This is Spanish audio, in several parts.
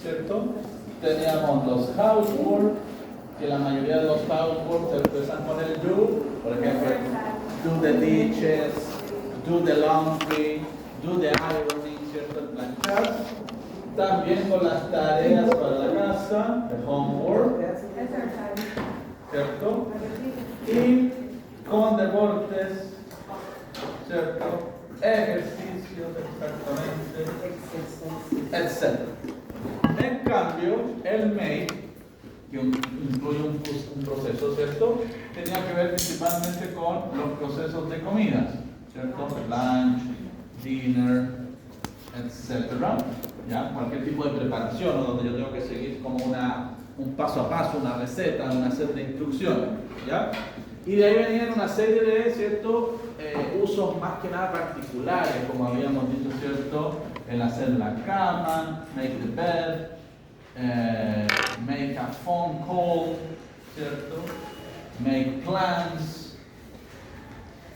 ¿cierto? Teníamos los housework, que la mayoría de los housework se empiezan con el do, por ejemplo, do the dishes, do the laundry, do the ironing, ¿cierto? El planchar. También con las tareas para la casa, el homework, ¿cierto? Y con deportes, ¿cierto? Ejercicios, exactamente, etc. En cambio, el make, que incluye un proceso, ¿cierto? Tenía que ver principalmente con los procesos de comidas, ¿cierto? Lunch, dinner, etc. ¿Ya? Cualquier tipo de preparación, ¿no? Donde yo tengo que seguir como un paso a paso, una receta, una serie de instrucciones, ¿ya? Y de ahí venían una serie de, ¿cierto? Usos más que nada particulares, como habíamos dicho, ¿cierto? El hacer la cama, make the bed, make a phone call, ¿cierto? Make plans,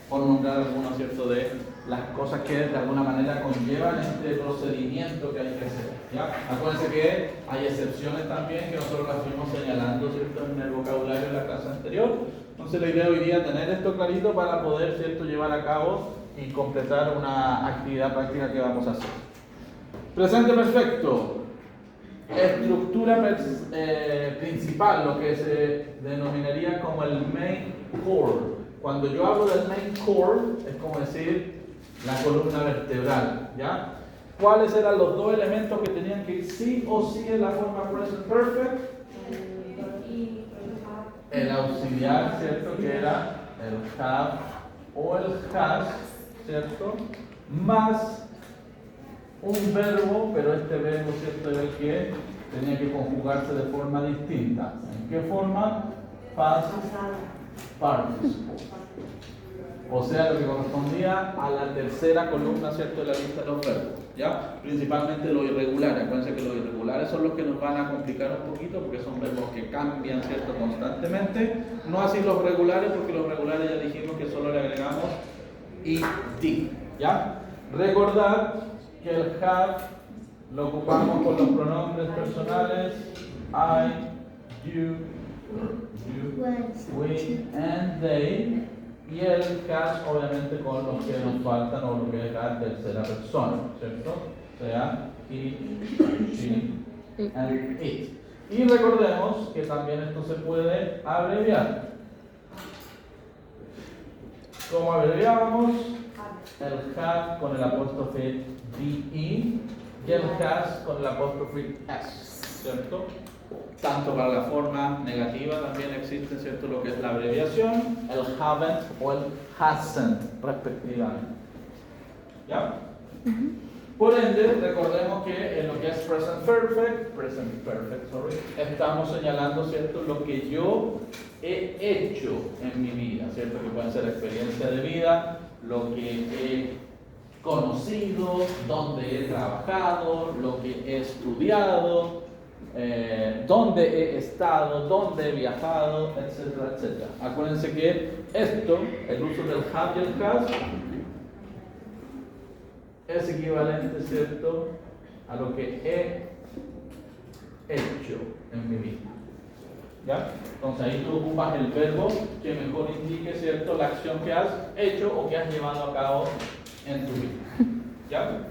por nombrar algunos, ¿cierto? De las cosas que de alguna manera conllevan este procedimiento que hay que hacer, ¿ya? Acuérdense que hay excepciones también que nosotros las fuimos señalando, ¿cierto? En el vocabulario de la clase anterior. Entonces la idea hoy día es tener esto clarito para poder, ¿cierto?, llevar a cabo y completar una actividad práctica que vamos a hacer. Presente perfecto. Estructura principal, lo que se denominaría como el main core. Cuando yo hablo del main core, es como decir la columna vertebral, ¿ya? ¿Cuáles eran los dos elementos que tenían que ir sí o sí en la forma present perfect? El auxiliar, ¿cierto? Que era el have o el has, ¿cierto? Más un verbo, pero este verbo, ¿cierto? Era el que tenía que conjugarse de forma distinta. ¿En qué forma? Past participle. O sea, lo que correspondía a la tercera columna, ¿cierto?, de la lista de los verbos, ¿ya? Principalmente los irregulares. Acuérdense que los irregulares son los que nos van a complicar un poquito porque son verbos que cambian, ¿cierto?, constantemente. No así los regulares, porque los regulares ya dijimos que solo le agregamos ed, ¿ya? Recordad que el have lo ocupamos con los pronombres personales I, you, we, and they. Y el has, obviamente, con los que nos faltan o lo que es la tercera persona, ¿cierto? O sea, he, she, and it. Y recordemos que también esto se puede abreviar. ¿Cómo abreviábamos? El have con el apóstrofe de y el has con el apóstrofe s, ¿cierto? Tanto para la forma negativa también existe, ¿cierto?, lo que es la abreviación, el haven't o el hasn't, respectivamente. ¿Ya? Por ende, recordemos que en lo que es present perfect, estamos señalando, ¿cierto?, lo que yo he hecho en mi vida, ¿cierto?, que pueden ser experiencia de vida, lo que he conocido, dónde he trabajado, lo que he estudiado, dónde he estado, dónde he viajado, etcétera, etcétera. Acuérdense que esto, el uso del have y el has, es equivalente, ¿cierto?, a lo que he hecho en mi vida. ¿Ya? Entonces ahí tú ocupas el verbo que mejor indique, ¿cierto?, la acción que has hecho o que has llevado a cabo en tu vida. ¿Ya?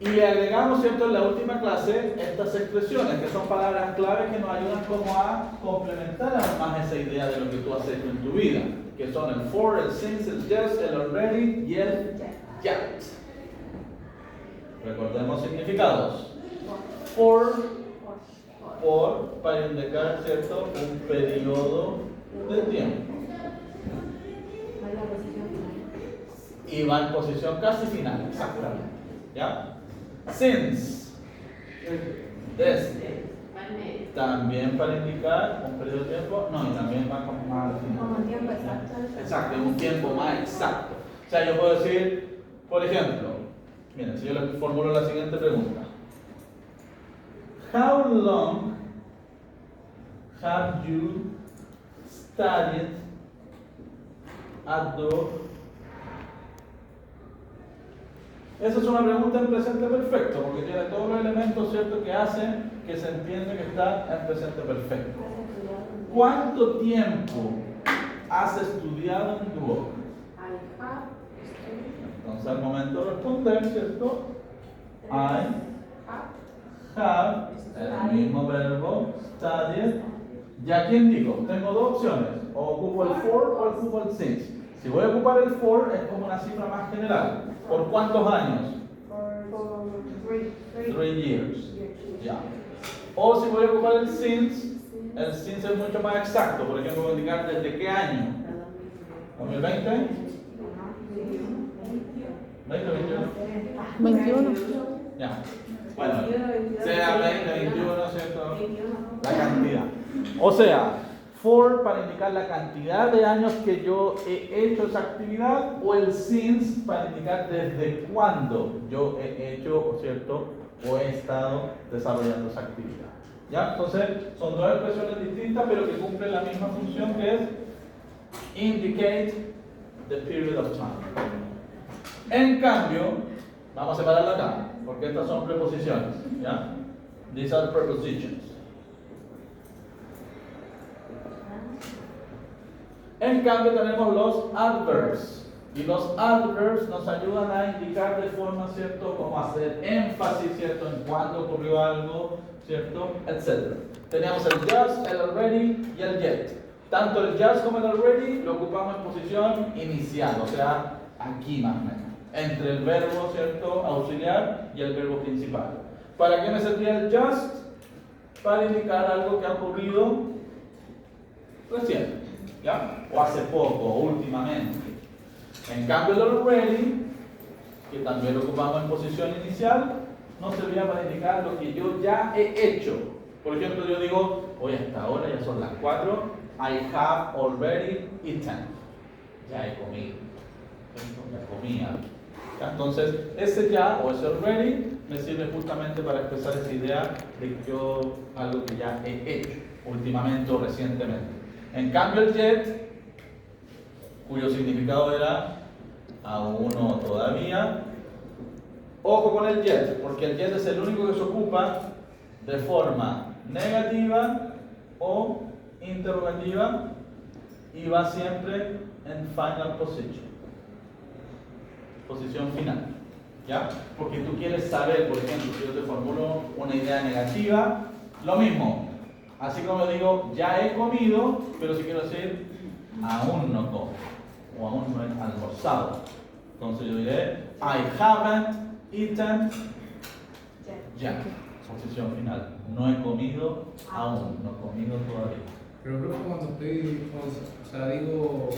Y le agregamos, ¿cierto?, en la última clase estas expresiones, que son palabras clave que nos ayudan como a complementar aún más esa idea de lo que tú has hecho en tu vida, que son el for, el since, el just, el already y el yet. Recordemos significados. For, para indicar, ¿cierto?, un periodo de tiempo. Y va en posición casi final, exactamente. ¿Ya? Since, desde, también para indicar un periodo de tiempo, no, y también va como más al final. Como un tiempo exacto. Exacto, un tiempo más exacto. O sea, yo puedo decir, por ejemplo, miren, si yo les formulo la siguiente pregunta. How long have you studied at the... Esa es una pregunta en presente perfecto, porque tiene todos los ¿cierto?, que hacen que se entiende que está en presente perfecto. ¿Cuánto tiempo has estudiado en Duoc? Entonces al momento de responder, ¿cierto? I have, el mismo verbo, studied. ¿Ya quién digo? Tengo dos opciones, o ocupo el for o ocupo el since. Si voy a ocupar el for es como una cifra más general. ¿Por cuántos años? 3 years. Ya. O si voy a ocupar el since es mucho más exacto. Por ejemplo, voy a indicar desde qué año. ¿2020? ¿20, 21. Ya. Bueno, sea 20, 21, ¿cierto? La cantidad. O sea, for para indicar la cantidad de años que yo he hecho esa actividad, o el since para indicar desde cuándo yo he hecho, ¿cierto?, o he estado desarrollando esa actividad. ¿Ya? Entonces, son dos expresiones distintas, pero que cumplen la misma función, que es indicate the period of time. En cambio, vamos a separarla acá, porque estas son preposiciones. ¿Ya? These are prepositions. En cambio tenemos los adverbs. Y los adverbs nos ayudan a indicar de forma, ¿cierto?, como hacer énfasis, ¿cierto?, en cuándo ocurrió algo, ¿cierto?, etc. Teníamos el just, el already y el yet. Tanto el just como el already lo ocupamos en posición inicial, o sea, aquí más o menos, entre el verbo, ¿cierto?, auxiliar y el verbo principal. ¿Para qué me servía el just? Para indicar algo que ha ocurrido recién, ¿ya? O hace poco, o últimamente. En cambio, el already, que también lo ocupamos en posición inicial, nos servía para indicar lo que yo ya he hecho. Por ejemplo, yo digo, hoy hasta ahora ya son las 4, I have already eaten. Ya he comido. Ya comía. Entonces, ese ya o ese already me sirve justamente para expresar esa idea de que yo algo que ya he hecho últimamente o recientemente. En cambio, el yet, cuyo significado era aún o todavía. Ojo con el yet, porque el yet es el único que se ocupa de forma negativa o interrogativa y va siempre en final position, posición final. ¿Ya? Porque tú quieres saber, por ejemplo, si yo te formulo una idea negativa, lo mismo. Así como digo, ya he comido, pero si quiero decir, aún no como, o aún no he almorzado. Entonces yo diré, I haven't eaten yet. Posición final. No he comido aún, no he comido todavía. Pero profe, cuando estoy, o sea, digo,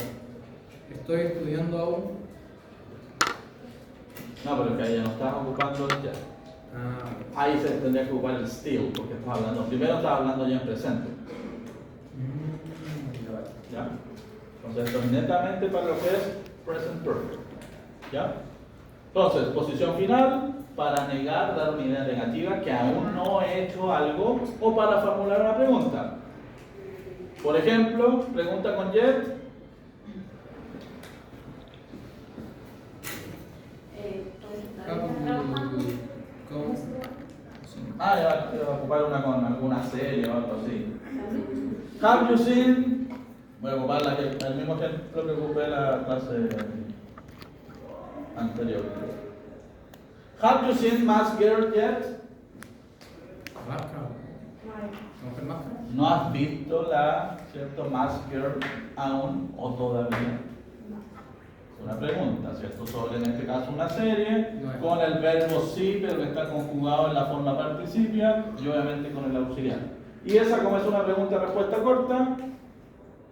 estoy estudiando aún. No, pero es que ahí ya no estás ocupando el ya. Ahí se tendría que ocupar el still, porque estás hablando, primero estás hablando ya en presente. ¿Ya? Entonces esto es netamente para lo que es present perfect. ¿Ya? Entonces, posición final, para negar, dar una idea negativa que aún no he hecho algo, o para formular una pregunta. Por ejemplo, pregunta con yet. Ya va a ocupar una con alguna serie o algo así. Have you seen? Voy a ocupar el mismo ejemplo que ocupé en la clase anterior. Have you seen Mask Girl yet? ¿Máscara? ¿No es máscara? ¿No has visto la, cierto, Mask Girl aún o todavía? Es una pregunta, ¿cierto? Sobre, en este caso, una serie con el verbo sí, pero que está conjugado en la forma participia y obviamente con el auxiliar. Y esa, como es una pregunta-respuesta corta,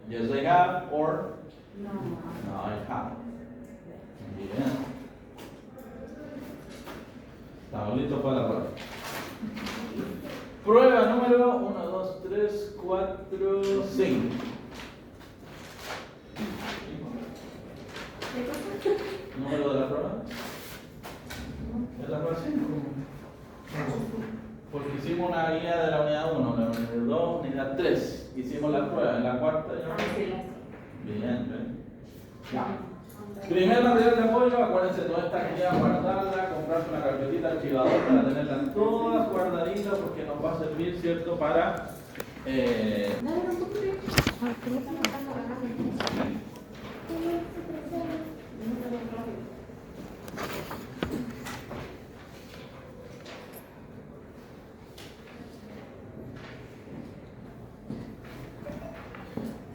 yes I have or no I have. Bien. Estamos listos para la prueba. Prueba número 1, 2, 3, 4, 5. ¿Número de la prueba? ¿Es la prueba 5? Porque hicimos una guía de la unidad 1, la unidad 2, unidad 3. Hicimos la prueba, en la cuarta ya. Bien, bien. Ya. Primer material de apoyo, acuérdense toda esta guía, guardarla, comprarse una carpetita archivador para tenerla todas guardaditas claro porque nos va a servir, ¿cierto?, para...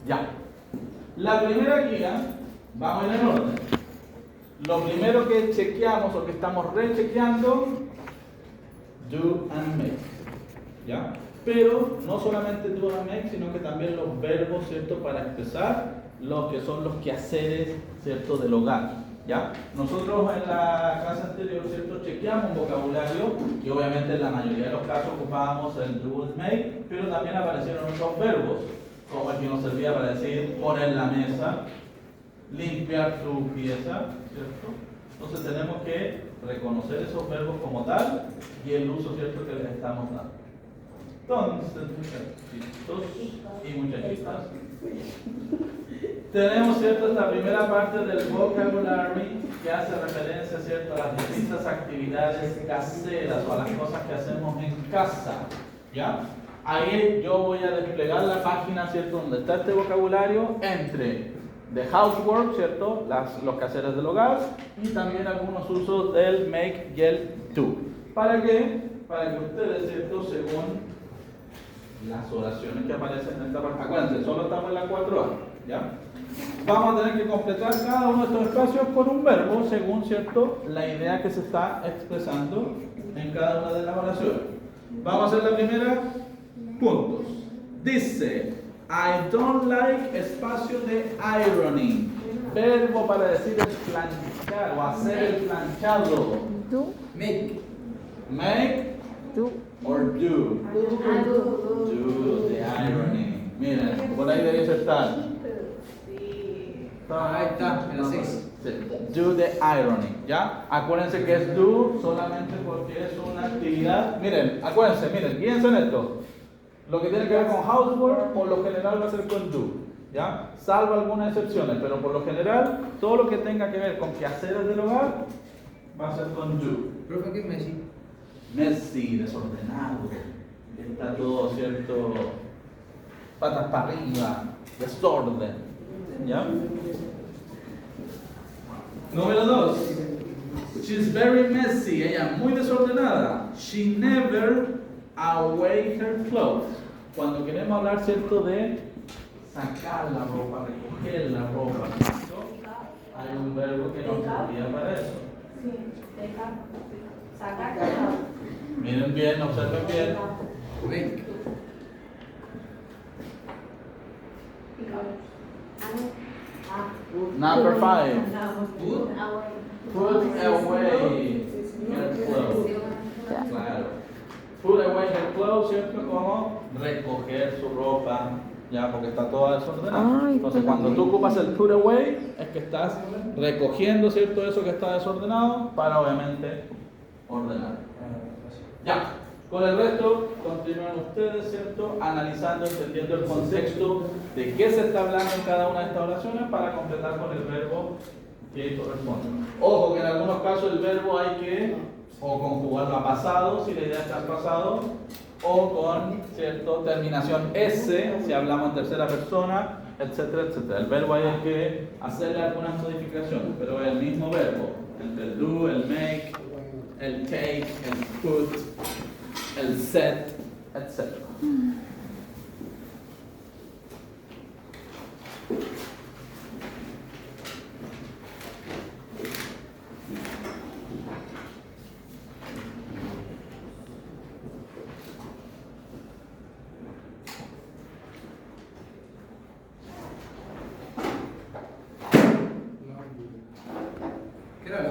Ya. La primera guía, vamos en el orden. Lo primero que chequeamos o que estamos rechequeando, do and make. ¿Ya? Pero no solamente do and make, sino que también los verbos, ¿cierto?, para expresar los que son los quehaceres, ¿cierto?, del hogar. ¿Ya? Nosotros en la clase anterior, ¿cierto?, chequeamos un vocabulario y obviamente en la mayoría de los casos ocupábamos el do and make, pero también aparecieron otros verbos, como el que nos servía para decir poner la mesa, limpiar tu pieza, ¿cierto? Entonces tenemos que reconocer esos verbos como tal y el uso, ¿cierto?, que les estamos dando. Entonces, muchachitos y muchachitas, tenemos, ¿cierto?, esta primera parte del vocabulary que hace referencia, ¿cierto?, a las distintas actividades caseras o a las cosas que hacemos en casa, ¿ya? Ahí yo voy a desplegar la página, ¿cierto?, donde está este vocabulario entre the housework, ¿cierto?, los quehaceres del hogar y también algunos usos del make y el do. ¿Para qué? Para que ustedes, ¿cierto?, según las oraciones que aparecen en esta parte, acuérdense, solo estamos en la 4A, ¿ya? Vamos a tener que completar cada uno de estos espacios con un verbo según, ¿cierto?, la idea que se está expresando en cada una de las oraciones. Vamos a hacer la primera. Puntos. Dice, I don't like espacio de ironing. Verbo para decir el planchar o hacer el planchado. Do. Make. Make Do. or do. Do the ironing. Miren, por ahí debería estar. Ahí está, en la 6. Do the ironing, ¿ya? Acuérdense que es do solamente porque es una actividad. Miren, acuérdense, miren, piensen en esto. Lo que tiene que ver con housework, por lo general va a ser con do, ¿ya? Salvo algunas excepciones, pero por lo general, todo lo que tenga que ver con quehaceres del hogar va a ser con do. Profe, ¿qué es Messi? Messy, desordenado, está todo, ¿cierto?, patas para arriba, desorden, ¿ya? Número 2. She's very messy, ella muy desordenada. She never away her clothes. Cuando queremos hablar, ¿cierto?, de sacar la ropa, recoger la ropa, ¿cierto?, hay un verbo que nos serviría para eso. Sí, sacar. Miren bien, observen bien. Make. Number 5. Put. Put away her clothes. Claro. Put away her clothes, ¿cierto? Como recoger su ropa, ya, porque está toda desordenada. Ay, Entonces, cuando tú ocupas el put away, es que estás recogiendo, ¿cierto?, eso que está desordenado para, obviamente, ordenar. Ya. Con el resto, continúan ustedes, ¿cierto?, analizando, entendiendo el contexto de qué se está hablando en cada una de estas oraciones para completar con el verbo que corresponde. Ojo que en algunos casos el verbo hay que o conjugarlo a pasado, si la idea está en pasado, o con, ¿cierto?, terminación S, si hablamos en tercera persona, etcétera, etcétera. El verbo hay que hacerle algunas modificaciones, pero es el mismo verbo, entre el do, el make, el take, el put, el set, etc. ¿Qué era la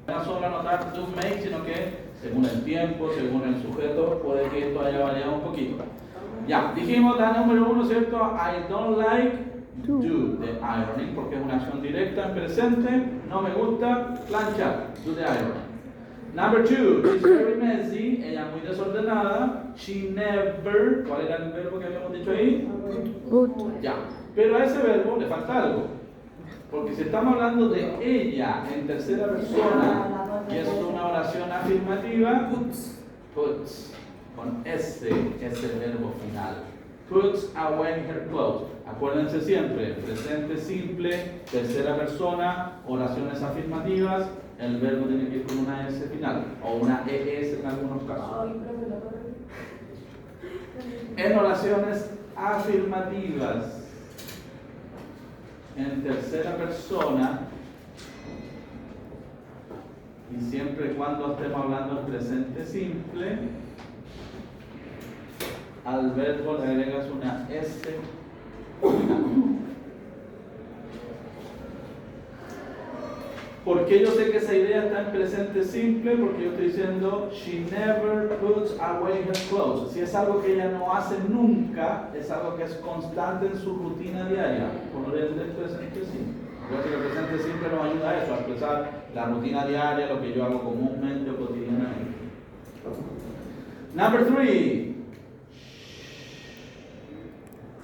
No solo anotar do make, sino que según el tiempo, según el sujeto, puede que esto haya variado un poquito. Ya, dijimos la número 1, ¿cierto? I don't like do the ironing, porque es una acción directa en presente. No me gusta planchar, do the ironing. Number 2, she's very messy, ella muy desordenada. She never, ¿cuál era el verbo que habíamos dicho ahí? Would. Ya, pero a ese verbo le falta algo. Porque si estamos hablando de ella en tercera persona y es una oración afirmativa, puts, con S es el verbo final. Puts away her clothes. Acuérdense siempre, presente simple, tercera persona, oraciones afirmativas, el verbo tiene que ir con una S final o una ES en algunos casos. En oraciones afirmativas, en tercera persona, y siempre y cuando estemos hablando del presente simple, al verbo le agregas una S final. ¿Por qué yo sé que esa idea está en presente simple? Porque yo estoy diciendo she never puts away her clothes. Si es algo que ella no hace nunca, es algo que es constante en su rutina diaria. Por lo tanto, el presente simple. Yo creo que el presente simple nos ayuda a eso, a expresar la rutina diaria, lo que yo hago comúnmente o cotidianamente. Number 3.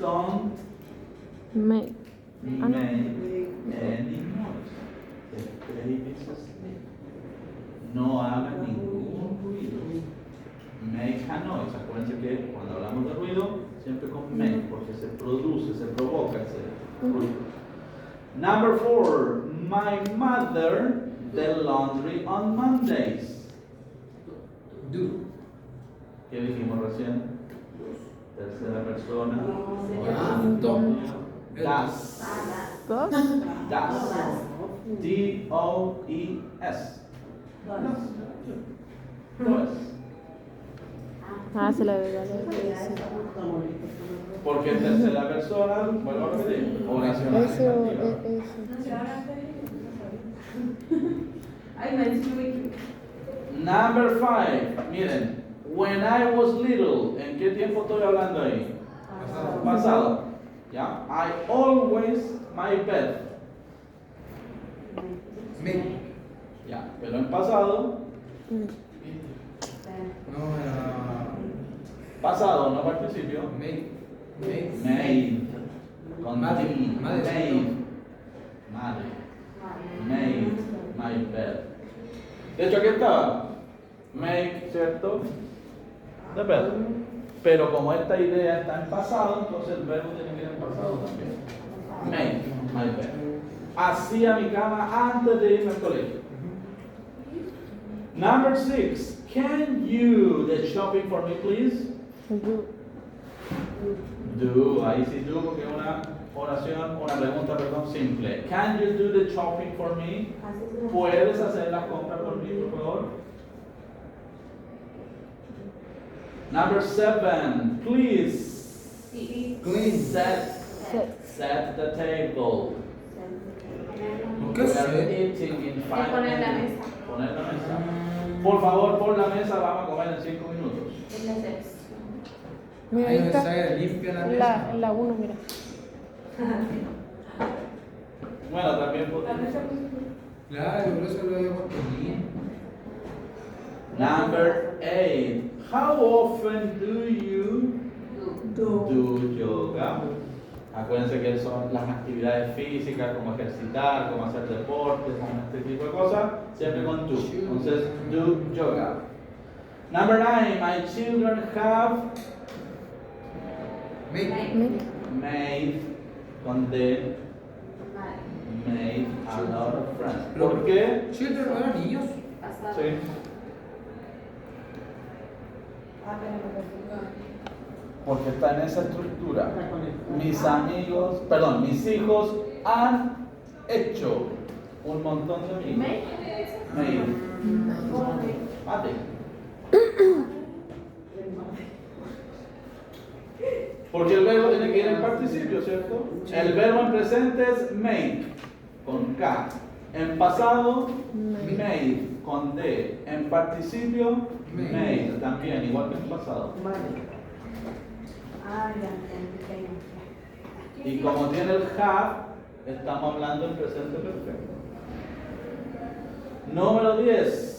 Don't Make. make any noise. The baby is asleep. No haga ningún ruido. Make a noise. Acuérdense que cuando hablamos de ruido, siempre con make, porque se produce, se provoca ese ruido. Number 4. My mother the laundry on Mondays. Do. ¿Qué dijimos recién? Tercera persona. Das. Dos. Das. D-O-E-S. Dos. Ah, se la verdad. Porque en tercera persona, vuelvo a repetir, oración Eso, afirmativa. Ay, me dice Number 5, miren, when I was little, ¿en qué tiempo estoy hablando ahí? Pasado. ¿Ya? I always my bed. Make. Ya, pero en pasado, No, era. pasado, no participio. Make. Make. Made. Con Madre. D. Madre, Made. ¿cierto? Madre. Made my bed. De hecho, aquí estaba. Make, ¿cierto? The bed. Pero como esta idea está en pasado, entonces el verbo tiene que ir en pasado también. Make my bed. Hacía mi cama antes de irme al colegio. Number 6. Can you do the shopping for me, please? Do. Do, ahí sí do, porque es una oración, una pregunta, perdón, simple. Can you do the shopping for me? ¿Puedes hacer las compras por mí, por favor? Number 7. Please Clean. set the table. ¿Por qué We are se? eating in 5 poner la minutes. mesa. Poner la mesa. Por favor, pon la mesa, vamos a comer en 5 minutos. Es la excepción. Mira, Ahí ahí donde está. se limpia la mesa. La 1, mira. Bueno, también Claro, por eso lo había puesto bien. Number 8. How often do you do yoga? Acuérdense que son las actividades físicas, como ejercitar, como hacer deportes, como este tipo de cosas, siempre con do. Entonces, do yoga. Number 9. My children have Make. Make. made, con D, made a lot of friends. ¿Por qué? Children no eran niños. Pasado. Sí. Porque está en esa estructura. Mis amigos, perdón, mis hijos han hecho un montón de amigos. Made. Mate. Porque el verbo tiene que ir en participio, ¿cierto? El verbo en presente es make, con K. En pasado, made, con D. En participio, made, también, igual que en pasado. Ah, ya entendí. Y como tiene el have, estamos hablando en presente perfecto. Número 10.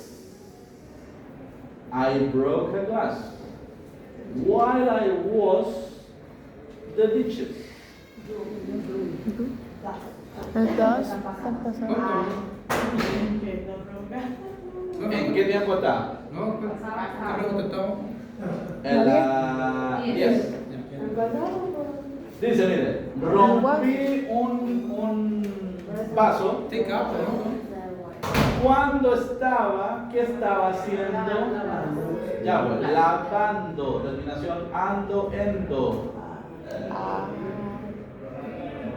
I broke a glass while I was the dishes. El dos están pasando. ¿En qué tiempo está? No, ¿qué pregunta estamos? En la 10. Dice, mire, rompí un vaso Take up, ¿no? cuando estaba, ¿qué estaba haciendo? Ya, pues, lavando, terminación ando, endo.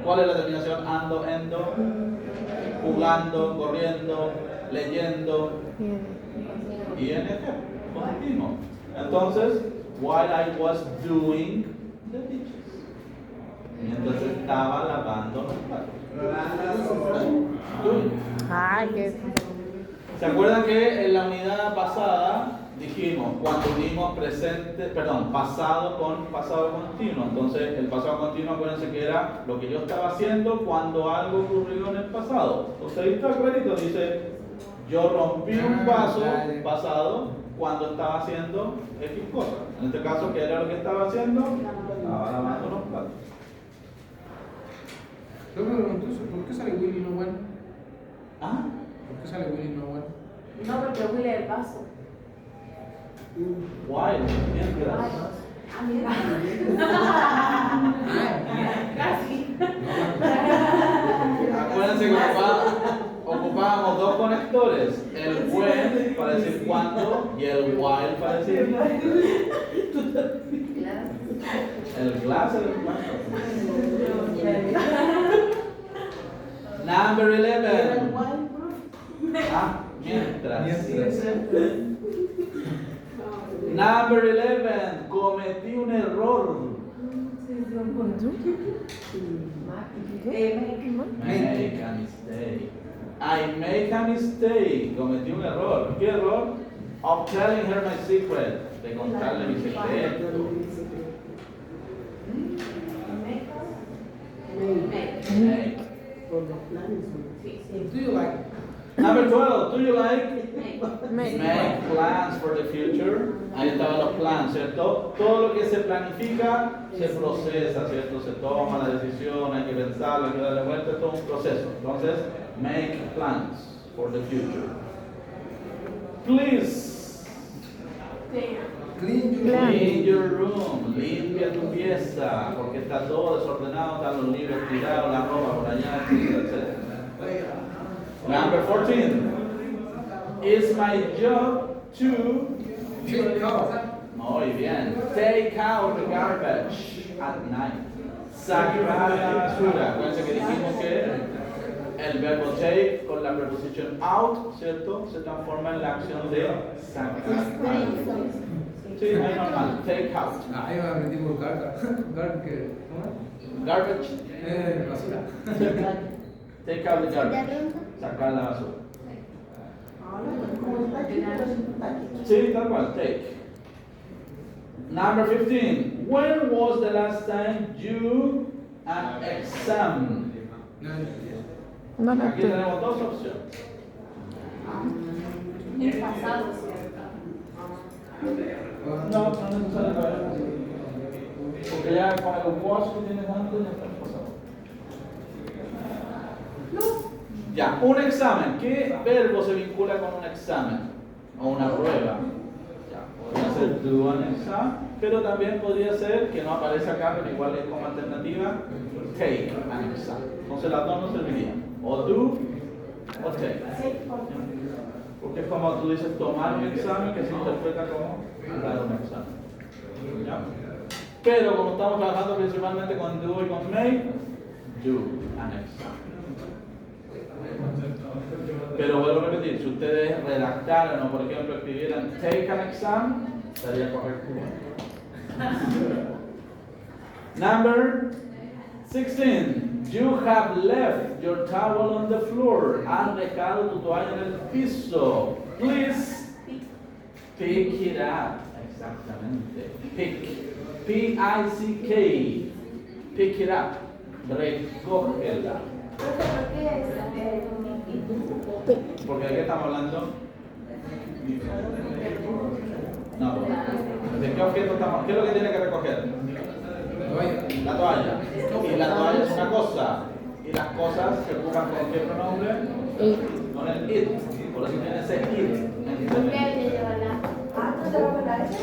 ¿Cuál es la terminación ando, endo? Jugando, corriendo, leyendo, Bien. ING, continuo. Entonces, while I was doing the dishes. Mientras estaba lavando los platos. Doing. Ay, qué. ¿Se acuerdan que en la unidad pasada dijimos cuando unimos pasado con pasado continuo? Entonces, el pasado continuo, acuérdense que era lo que yo estaba haciendo cuando algo ocurrió en el pasado. Entonces, ahí está clarito, dice, yo rompí un vaso pasado cuando estaba haciendo X cosa. En este caso, ¿qué era lo que estaba haciendo? Estaba lavando los platos. Yo me pregunto, ¿por qué sale Willy no bueno? ¿Ah? ¿Por qué sale Willy no bueno? No, porque huele el vaso. Guay, mientras. Ah, mira. Casi. Acuérdense que ocupábamos dos conectores, el when para decir cuándo y el while para decir el glass era el cuánto. Number 11. Ah, mientras. Number 11. Cometí un error. Make a mistake. I make a mistake. Cometí un error. ¿Qué error? Of telling her my secret. De contarle mi secreto. Make. Do you like? Number 12. Do you like? Me. Make plans for the future. Ahí estaban los plans, ¿cierto? Todo lo que se planifica se procesa, ¿cierto? Se toma la decisión, hay que pensarlo, hay que darle vuelta, es todo un proceso. Entonces, make plans for the future. Please, Clean your clean your room, limpia tu pieza, porque está todo desordenado, están los libros tirados, la ropa por allá, etcétera, etcétera. Number 14. It's my job to Take out. Muy bien. Take out the garbage at night. Sacar la basura. Acuérdense que dijimos que el verbo take con la preposición out, ¿cierto? Se transforma en la acción de sacar. Sí, es normal. Take out. Ah, yo me metí por garbage. ¿Cómo es? Garbage. Basura. Take out the garbage. Sacar la basura. Sí, tal cual. Take. Number 15. When was the last time you an exam? No, no, Aquí tenemos dos opciones. El pasado, ¿cierto? No, no necesariamente. Porque ya con el was que tienes antes ya está el pasado. Ya, un examen. ¿Qué verbo se vincula con un examen? O una prueba. Ya, podría ser do an exam, pero también podría ser, que no aparece acá, pero igual es como alternativa, take an exam. Entonces las dos no servirían. O do o take. Porque es como tú dices tomar un examen que se interpreta como dar un examen. ¿Ya? Pero como estamos trabajando principalmente con do y con make, do an exam. Pero vuelvo a repetir, si ustedes redactaran o por ejemplo escribieran take an exam, estaría correcto. Number 16. You have left your towel on the floor. Has dejado tu toalla en el piso. Please pick it up. Exactamente. Pick. P-I-C-K. Pick it up. Recógela. Porque de qué estamos hablando. No. ¿De qué objeto estamos? ¿Qué es lo que tiene que recoger? La toalla. Y la toalla es una cosa. Y las cosas se ocupan con qué pronombre? Con el it. Por eso tiene ese it. ¿Por qué hay que llevarla? ¿No te va a hablar eso?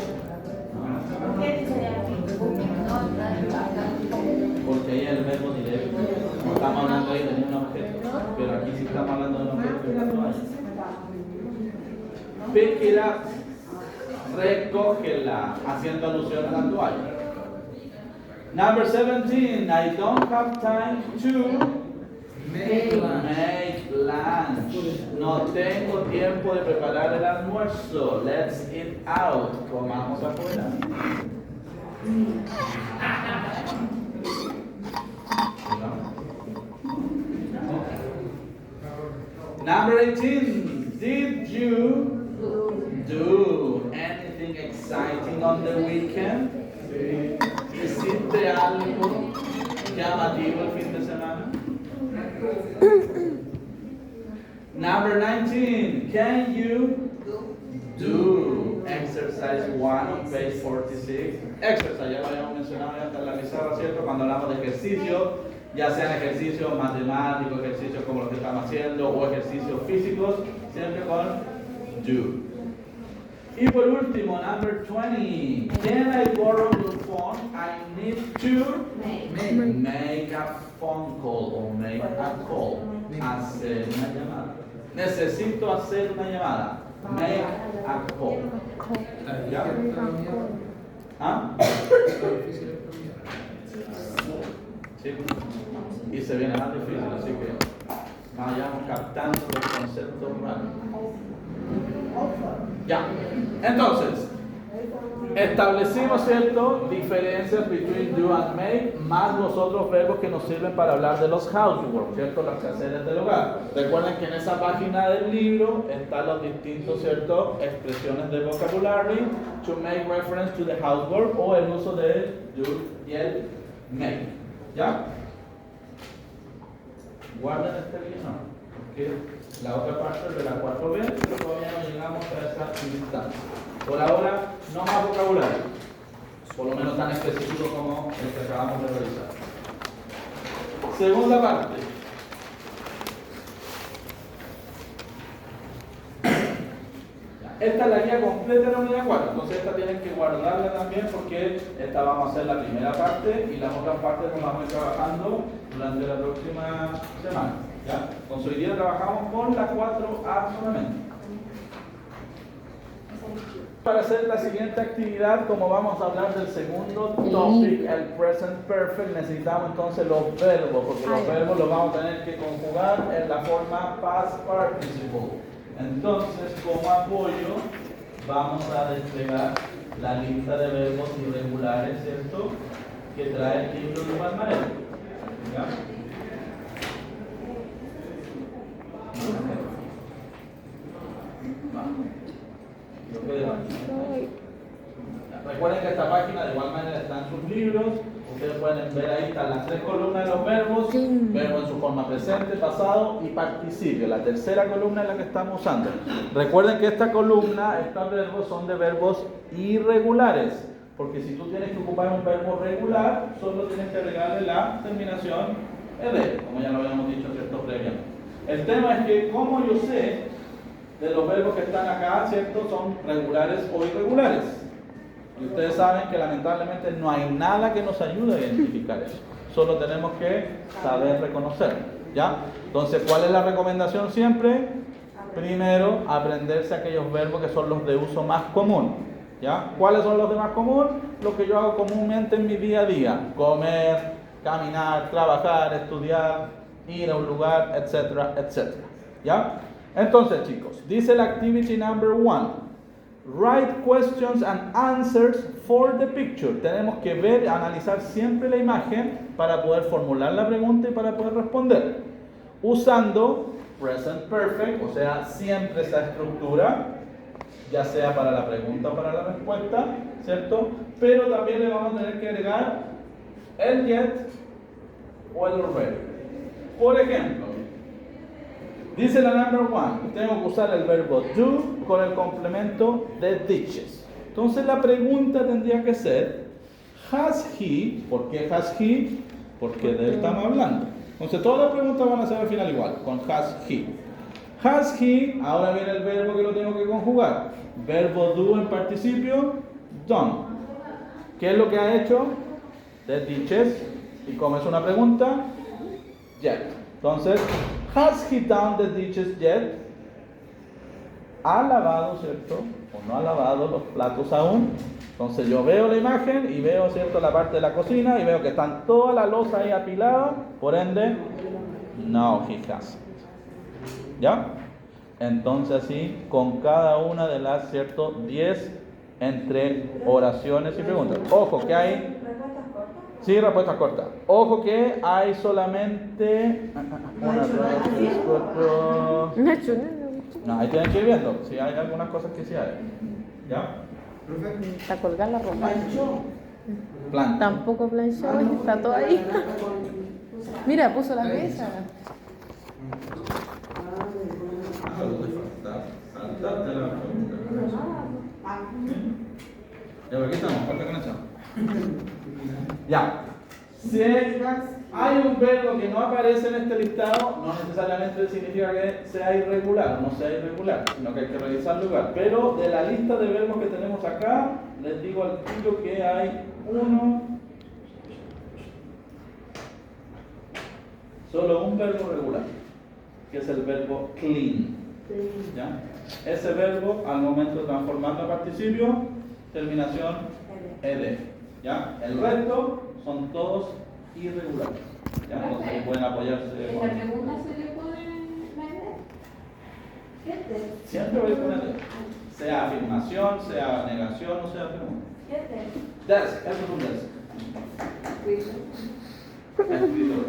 ¿Por qué dice aquí? Porque ahí es el verbo directo. No estamos hablando ahí de un objeto. Pero aquí sí estamos hablando de un objeto que es la toalla. Pick it up. Recógela, haciendo alusión a la toalla. Number 17. I don't have time to make lunch. No tengo tiempo de preparar el almuerzo. Let's eat out. Comamos afuera. Number 18. Did you do anything exciting on the weekend? ¿Hiciste algo llamativo el fin de semana? Number 19. Can you do exercise 1 on page 46? Exercise, ya lo habíamos mencionado ya en la pizarra, ¿cierto? Cuando hablamos de ejercicio, ya sean ejercicios matemáticos, ejercicios como los que estamos haciendo, o ejercicios físicos, siempre con do. Y por último, number 20. Can I borrow your phone? I need to make a phone call o make a call. Hacer una llamada. Necesito hacer una llamada. Make a call. ¿Ya? ¿Ah? Sí. Y se viene más difícil, así que vayamos captando los conceptos raros. Ya, entonces, establecimos, ¿cierto?, diferencias between do and make, más los otros verbos que nos sirven para hablar de los housework, ¿cierto?, los quehaceres del hogar. Recuerden que en esa página del libro están los distintos, ¿cierto?, expresiones de vocabulary to make reference to the housework, o el uso de do y el make. ¿Ya? Guarden este libro, porque la otra parte de la 4B, pero todavía no llegamos a esa instancia. Por ahora, no más vocabulario, por lo menos tan específico como el que acabamos de realizar. Segunda parte. Esta es la guía completa de la unidad 4, entonces esta tienen que guardarla también porque esta vamos a hacer la primera parte y las otras partes nos vamos a ir trabajando durante la próxima semana. ¿Ya? Entonces hoy día trabajamos con la 4A solamente. Para hacer la siguiente actividad, como vamos a hablar del segundo topic, el present perfect, necesitamos entonces los verbos, porque los verbos los vamos a tener que conjugar en la forma past participle. Entonces, como apoyo, vamos a desplegar la lista de verbos irregulares, ¿cierto?, que trae el libro de igual manera. ¿Ya? Recuerden que esta página de igual manera está en sus libros. Ustedes pueden ver ahí están las 3 columnas de los verbos, verbo en su forma presente, pasado y participio. La tercera columna es la que estamos usando. Recuerden que esta columna, estos verbos son de verbos irregulares, porque si tú tienes que ocupar un verbo regular, solo tienes que agregarle la terminación ed, como ya lo habíamos dicho, ¿cierto?, previamente. El tema es que, como yo sé de los verbos que están acá, ¿cierto?, son regulares o irregulares. Y ustedes saben que lamentablemente no hay nada que nos ayude a identificar eso. Solo tenemos que saber reconocerlo, ¿ya? Entonces, ¿cuál es la recomendación siempre? Primero, aprenderse aquellos verbos que son los de uso más común, ¿ya? ¿Cuáles son los de más común? Lo que yo hago comúnmente en mi día a día. Comer, caminar, trabajar, estudiar, ir a un lugar, etcétera, etcétera, ¿ya? Entonces, chicos, dice la activity number 1. Write questions and answers for the picture. Tenemos que ver, analizar siempre la imagen para poder formular la pregunta y para poder responder. Usando present perfect, o sea, siempre esa estructura, ya sea para la pregunta o para la respuesta, ¿cierto? Pero también le vamos a tener que agregar el yet o el already. Por ejemplo, dice la number 1, tengo que usar el verbo do con el complemento de dishes. Entonces la pregunta tendría que ser, has he, ¿por qué has he? Porque de él estamos hablando. Entonces todas las preguntas van a ser al final igual, con has he. Has he, ahora viene el verbo que lo tengo que conjugar. Verbo do en participio, done. ¿Qué es lo que ha hecho? The dishes. Y como es una pregunta, yet. Entonces, has he done the dishes yet? ¿Ha lavado, cierto? ¿O no ha lavado los platos aún? Entonces yo veo la imagen y veo, cierto, la parte de la cocina y veo que están toda la loza ahí apilada. Por ende, no, he hasn't. ¿Ya? Entonces así, con cada una de las, cierto, 10 entre oraciones y preguntas. Ojo que hay... ¿Respuestas cortas? Sí, respuestas cortas. Ojo que hay solamente... Una, dos, tres, cuatro... Nacho, No, ahí tienen que ir viendo. Sí, hay algunas cosas que sí hay. ¿Ya? está colgada la ropa. Plan. Tampoco planchó, está todo ahí. Mira, puso la mesa. Ya, aquí estamos, falta conexión. Ya. Si hay un verbo que no aparece en este listado, no necesariamente significa que sea irregular, no sea irregular, sino que hay que revisar el lugar. Pero de la lista de verbos que tenemos acá, les digo al tiro que hay solo un verbo regular, que es el verbo clean. ¿Ya? Ese verbo, al momento de transformarlo a participio, terminación ed. ¿Ya? El resto son todos irregulares. ¿Ya? Entonces pueden apoyarse ¿En con... la pregunta se le pone la idea? ¿Qué te? Siempre voy a poner sea afirmación, sea negación o sea pregunta. ¿Qué te? Desk, eso es un desk. Escritor.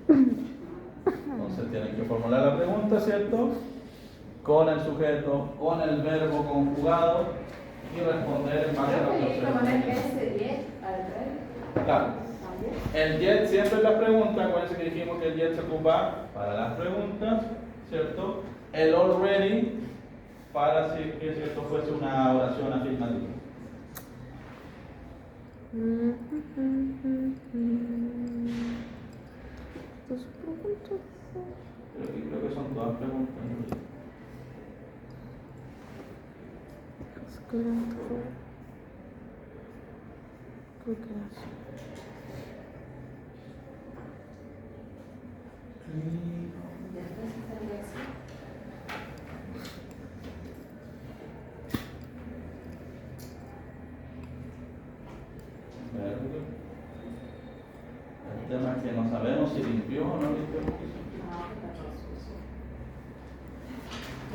Entonces tienen que formular la pregunta, ¿cierto? Con el sujeto, con el verbo conjugado y responder en base a la Creo que hay que poner opción. ese 10 al revés. Claro. También. El yet siempre en las preguntas, acuérdense que dijimos que el yet se ocupa para las preguntas, ¿cierto? El already para si que esto fuese una oración afirmativa. Creo que son todas preguntas. Después hacer la acción. El tema es que no sabemos si limpió o no limpió.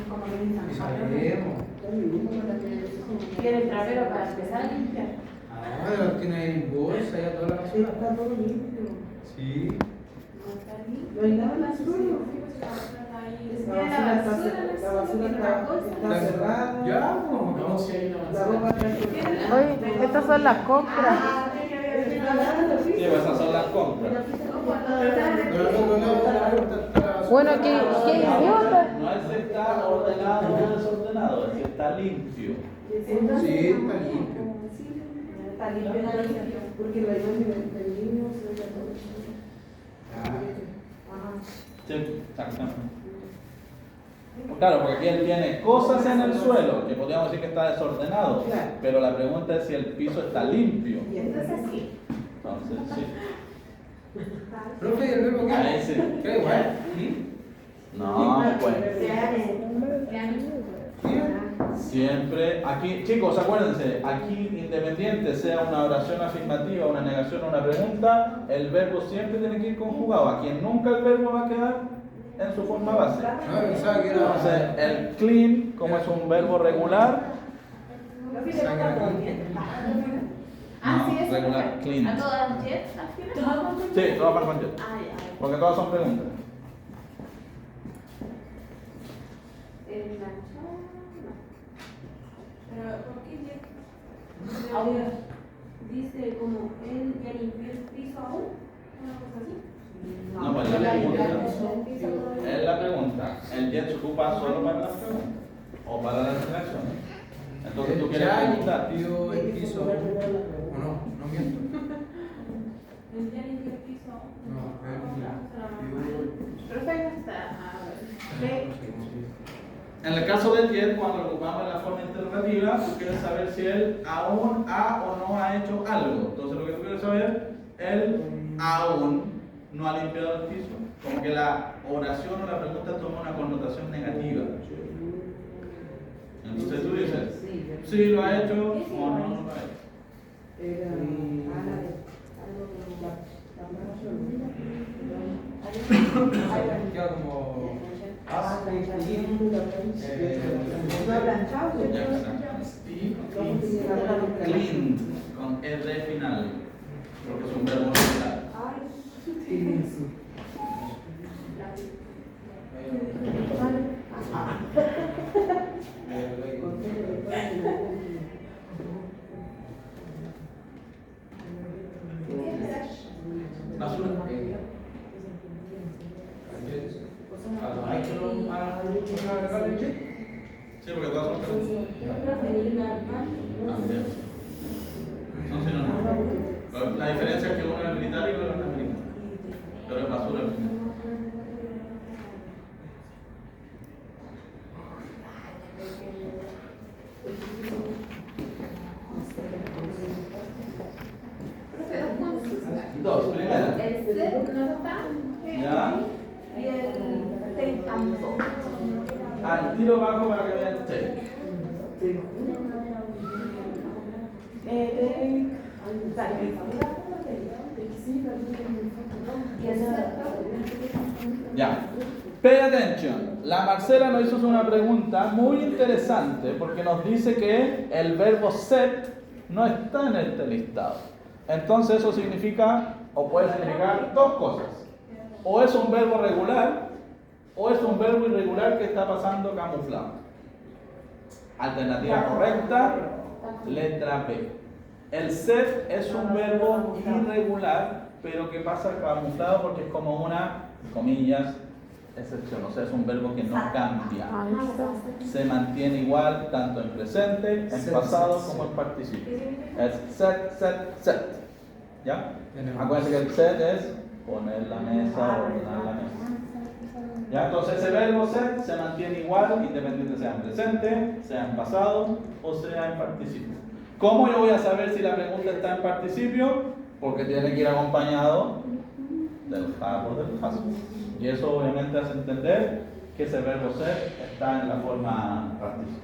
Como que dicen, Y sabemos. quiere el trapero para empezar a limpiar. Ah, lo tiene ahí en bolsa, ya toda la Sí, basura. está todo limpio. Sí. No está limpio. No hay nada en la suya. La basura está cerrada. Ya, pues. No, si hay una La ropa está Oye, estas son las compras. Sí, pues esas son las compras. Pero al otro lado de la puerta está la basura. Bueno, qué idiota. No es que está ordenado o desordenado, es que está limpio. Sí, está limpio. Está limpio la limpio. Porque la imagen del niño se ve todo. Sí, exactamente. Claro, porque aquí él tiene cosas en el suelo, que podríamos decir que está desordenado, Claro. pero la pregunta es si el piso está limpio. Y entonces sí. Entonces, sí. Profe, ¿y el verbo qué? Ahí sí. ¿Qué igual? ¿Sí? No, pues. ¿Sí? Siempre, aquí, chicos, acuérdense, aquí independiente sea una oración afirmativa, una negación o una pregunta, el verbo siempre tiene que ir conjugado. Aquí nunca el verbo va a quedar en su forma base. No, pensaba que Entonces, era. el clean, como es un verbo regular, Ah, sí, no, es regular, clean. ¿A todas jet al final? Sí, todas van con jet, Ah, ya. porque todas son preguntas. El gancho, no. Pero, ¿por qué jet? Ahora. Dice como él ya limpió el piso aún, una cosa así. No, pues la pregunta. Es la pregunta. El jet se ocupa solo para las preguntas. o para las interacciones. Entonces tú quieres ya preguntar. limpió el piso o no, no miento. El día limpió el piso. No, él limpió el piso. Perfecto, está. En el caso del yet, cuando ocupamos la forma interrogativa, tú quieres saber si él aún ha o no ha hecho algo. Entonces lo que tú quieres saber, él aún no ha limpiado el piso. Como que la oración o la pregunta toma una connotación negativa. Entonces tú dices, sí lo ha hecho o no lo ha hecho. Era Ana de Queda como no planchado. Ya, exacto. Clean, con R final, porque es un verbo regular. Basura. Sí, porque todas son preguntas. También. Son sinónimos. La diferencia es que uno es militar y otro es americano. Pero es basura al final. Dos, primera. El set no está. Ya. Y el take tampoco. Al tiro bajo para que vean take. Ya. Pay attention. La Marcela nos hizo una pregunta muy interesante porque nos dice que el verbo set no está en este listado. Entonces eso significa, o puede significar dos cosas. O es un verbo regular, o es un verbo irregular que está pasando camuflado. Alternativa correcta, letra B. El set es un verbo irregular, pero que pasa camuflado porque es como una, comillas, excepción. O sea, es un verbo que no cambia. Ahí está. Se mantiene igual tanto en presente, en pasado como en participio. Es set, set, set. ¿Ya? Acuérdense que el set es poner la mesa o ordenar la mesa. ¿Ya? Entonces ese verbo set se mantiene igual, independiente sea en presente, sea en pasado o sea en participio. ¿Cómo yo voy a saber si la pregunta está en participio? Porque tiene que ir acompañado del have o del has. Y eso obviamente hace entender que ese verbo ser está en la forma participio.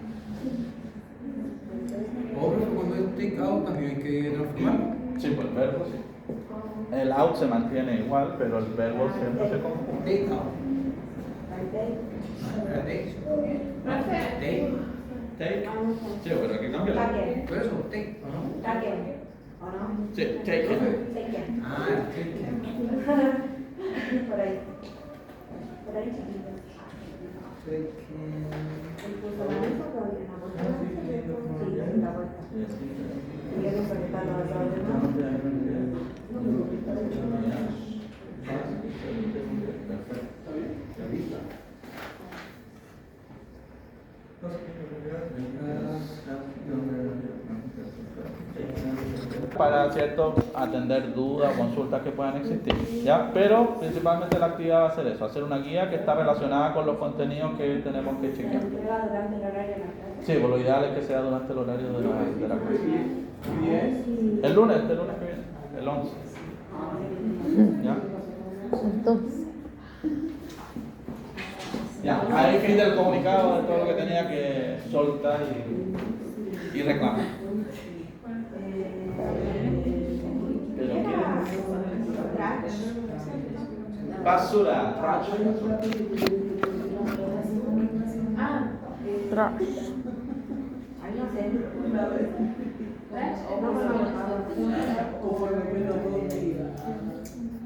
Obvio, cuando es take out también hay que transformarlo. Sí, pues el verbo sí. El out se mantiene igual, pero el verbo siempre se conjuga. Take out. Take. Take. Take. Sí, pero hay que cambiarlo. Por eso, take, ¿o no? Sí, take it. Ah, take. Por ahí. Por ahí, chiquito. Incluso la mesa todavía no. Sí, en la vuelta. ¿Quieres conectarlo a todo el demás? Para cierto atender dudas o consultas que puedan existir, ¿ya? Pero principalmente la actividad va a ser eso, hacer una guía que está relacionada con los contenidos que tenemos que chequear. Entrega durante el horario de la clase. Sí, pues lo ideal es que sea durante el horario de la clase. El lunes que viene, el 11. ¿Ya? Entonces, Ya, ahí fin del comunicado de todo lo que tenía que soltar y reclamar. Pero basura, trash. trash. Ahí no sé.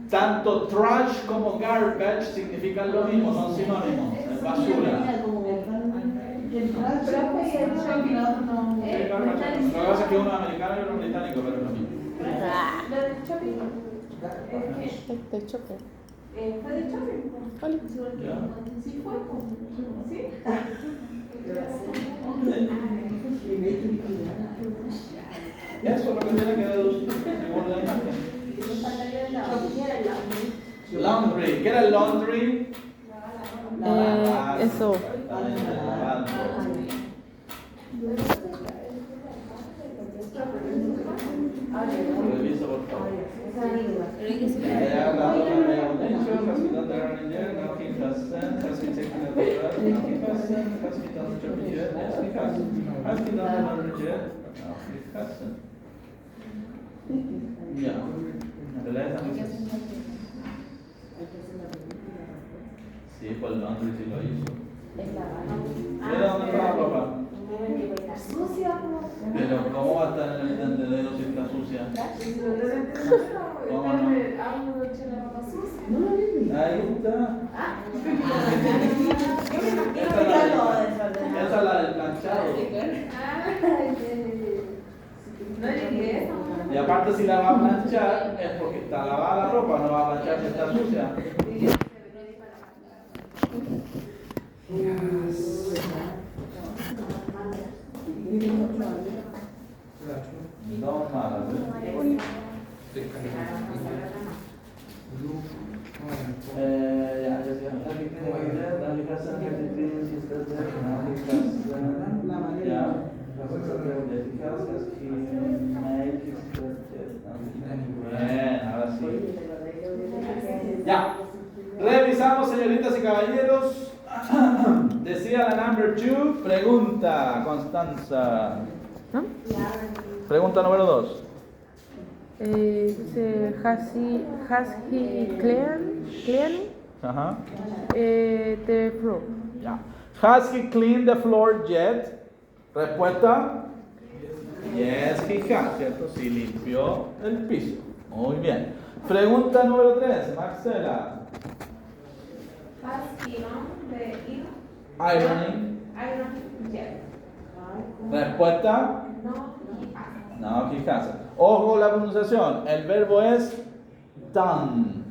Tanto trash como garbage significan lo mismo, son sinónimos. Es basura. Lo que pasa es que uno es americano y otro es británico, pero es lo mismo. Lo del shopping. Este choque. ¿Fue de shopping? Vale. Ya. Sí, fue. Sí. Eso es lo que tiene que deducir según la imagen. Laundry. ¿Qué era el laundry? Eso. Lavando. Revisa, por favor. Sí, por el laundry sí lo hizo. ¿Mira dónde está la ropa? Pero ¿cómo va a estar en el tendedero si está sucia? ¿Cómo no? Ahí está. Esa es la del planchado. Y aparte si la va a planchar es porque está lavada la ropa, no va a planchar si está sucia. Dos malas, Bien, ahora sí. Ya. Revisamos, señoritas y caballeros. Decía la number 2. Pregunta, Constanza. ¿No? Pregunta número 2. Dice, has he cleaned Ajá. the floor? Ya. Has he cleaned the floor yet? Respuesta. Yes, he has, ¿cierto? Sí, limpió el piso. Muy bien. Pregunta número 3, Marcela. Ironing. Respuesta. No, he hasn't. Ojo con la pronunciación. El verbo es done.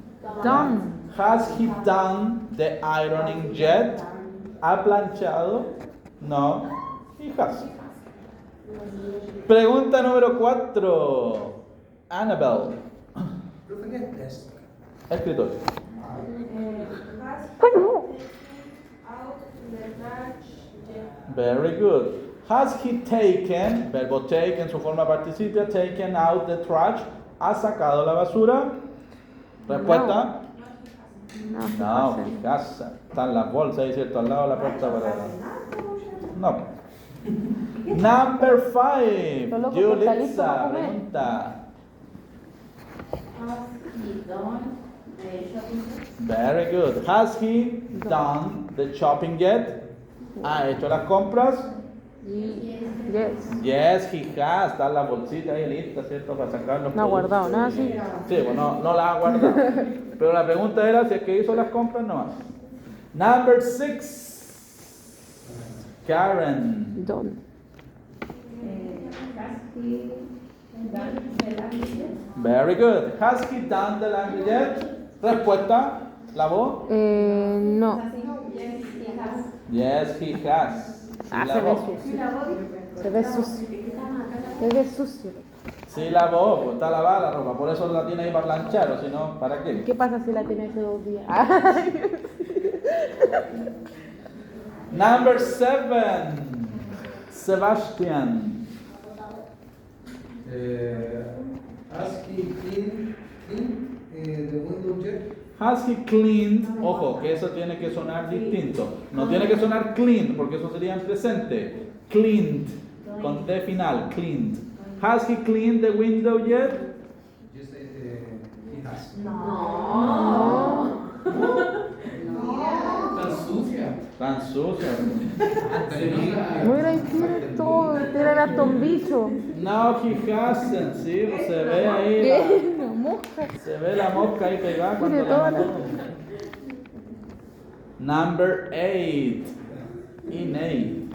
Done. Has he done the ironing yet? ¿Ha planchado? No, he hasn't. Pregunta número 4. Annabelle. Profe, ¿qué es desk? Escritorio. Very good. Has he taken, verbo take en su forma participia, taken out the trash? ¿Ha sacado la basura? Respuesta. No, he hasn't. Están las bolsas ahí, ¿cierto? Al lado de la puerta para... No. Number 5. Solo que está listo para Yulitza, comer. pregunta. Very good. Has he done the shopping yet? ¿Ha hecho las compras? Yes. Yes, he has. Está la bolsita ahí lista, ¿cierto? Para sacar los No ha productos. guardado nada así. Sí, bueno, no la ha guardado. Pero la pregunta era si es que hizo las compras nomás. Number 6. Karen. Done. Very good. Has he done the laundry yet? Respuesta. ¿Lavó? No. Yes, he has. Sí, Ah, se ve lavó. sucio. Se ve sucio. Se ve sucio. Sí, lavó, pues está lavada la ropa. Por eso la tiene ahí para planchar, o si no, ¿para qué? ¿Qué pasa si la tiene hace 2 días? Number 7. Sebastian. Has he cleaned the window yet? Has he cleaned? Ojo, que eso tiene que sonar distinto. No tiene que sonar clean, porque eso sería en presente. Cleaned, con T final, cleaned. Has he cleaned the window yet? Yes, he has. Tan sucia. Tan sucio. Mira, ahí tiene todo. Tiene hasta un bicho. No, he hasn't, sí, se ve ahí. ¿Qué? Una mosca. Se ve la mosca ahí pegada cuando Tiene la toda la- mató. Number 8. Iney.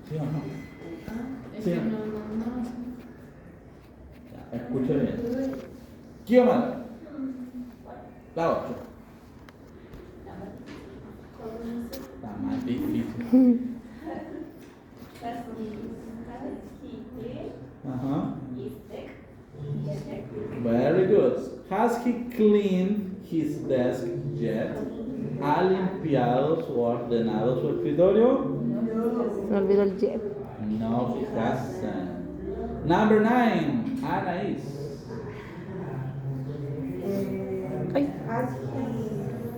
¿Sí o no? Sí. Ya, escuche bien. Kiyoman. La 8. Está más difícil. Ajá. Very good. Has he cleaned his desk yet? ¿Ha limpiado o ordenado su escritorio? Se me olvidó el jet. No, he hasn't. Number 9, Anaís. Ay. Has he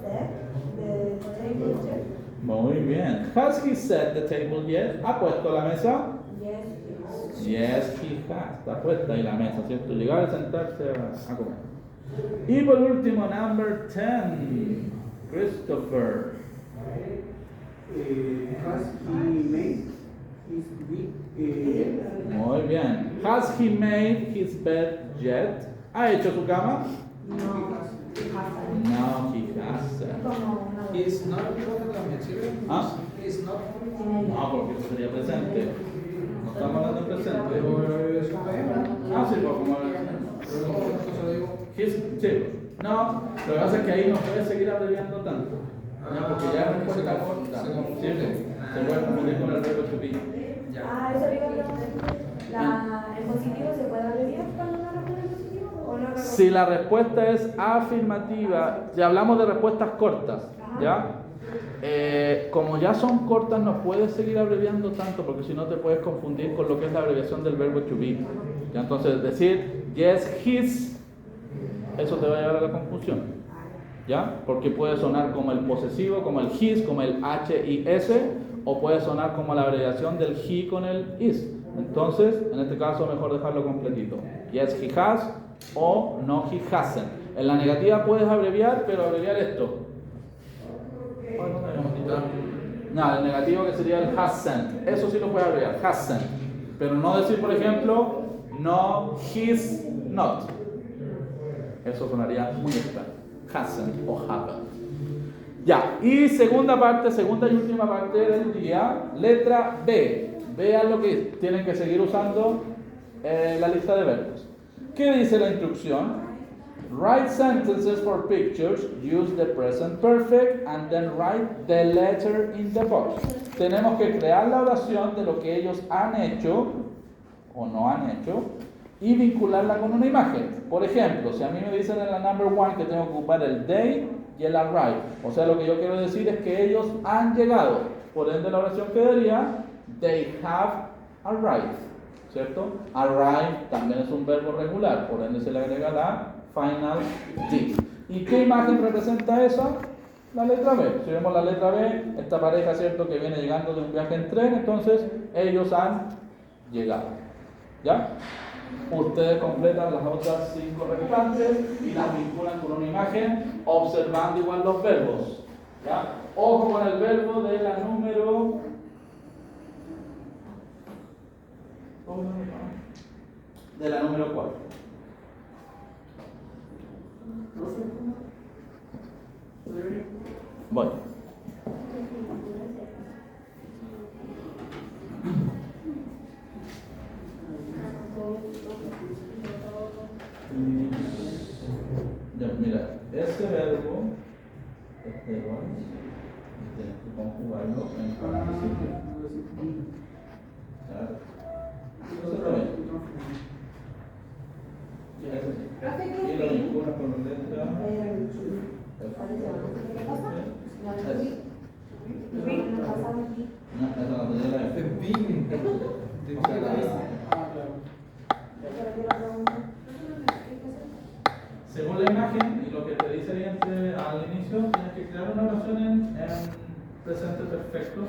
set the table yet? Muy bien. Has he set the table yet? ¿Ha puesto la mesa? Yes. Yes, he has. Está puesta ahí la mesa, ¿cierto? Llegar y sentarse a comer. Y por último, number 10, Christopher. Has he made his bed? Muy bien. Has he made his bed yet? ¿Ha hecho su cama? No. Hasn't. No, he hasn't. Como una He is not también, ¿sí? ¿Ah? He is not. No, porque eso sería presente. No estamos hablando de presente. Pero eso está bien. Ah, sí, pues como... Pero entonces digo. Sí. No, lo que pasa es que ahí no puedes seguir abreviando tanto. ¿Ya? Porque ya es respuesta corta. Se confunde. ¿Cierto? Se puede confundir con el verbo to be. Ah, eso digo yo. ¿El positivo se puede abreviar cuando uno responde el positivo? ¿O no? Si la respuesta es afirmativa, ya hablamos de respuestas cortas, ¿ya? Como ya son cortas, no puedes seguir abreviando tanto porque si no te puedes confundir con lo que es la abreviación del verbo to be. ¿Ya? Entonces, decir yes, his, eso te va a llevar a la confusión, ¿ya? Porque puede sonar como el posesivo, como el his, como el HIS, o puede sonar como la abreviación del he con el is. Entonces, en este caso, mejor dejarlo completito. Yes, he has, o no, he hasn't. En la negativa puedes abreviar, pero abreviar esto. No, el negativo que sería el hasn't. Eso sí lo puedes abreviar, hasn't. Pero no decir, por ejemplo, no, he's not. Eso sonaría muy extraño. Hasn't o haven't. Ya, y segunda y última parte del día, letra B. Vean lo que tienen que seguir usando la lista de verbos. ¿Qué dice la instrucción? Write sentences for pictures, use the present perfect, and then write the letter in the box. Tenemos que crear la oración de lo que ellos han hecho o no han hecho y vincularla con una imagen. Por ejemplo, si a mí me dicen en la number 1 que tengo que ocupar el they y el arrive, o sea, lo que yo quiero decir es que ellos han llegado. Por ende, la oración quedaría they have arrived, ¿cierto? Arrive también es un verbo regular, por ende se le agrega la final D. ¿Y qué imagen representa eso? La letra B. Si vemos la letra B, esta pareja, ¿cierto?, que viene llegando de un viaje en tren, entonces ellos han llegado. ¿Ya? Ustedes completan las otras 5 restantes y las vinculan con una imagen, observando igual los verbos. ¿Ya? Ojo con el verbo de la número... de la número 4. Voy. Ya, mira, ese verbo, tienes que conjugarlo en participio. Claro. Entonces también. Y lo vinculas con la letra. No, esa no tenía la The F. bean. Según la imagen y lo que te dice ahí al inicio, tienes que crear una oración en presente perfecto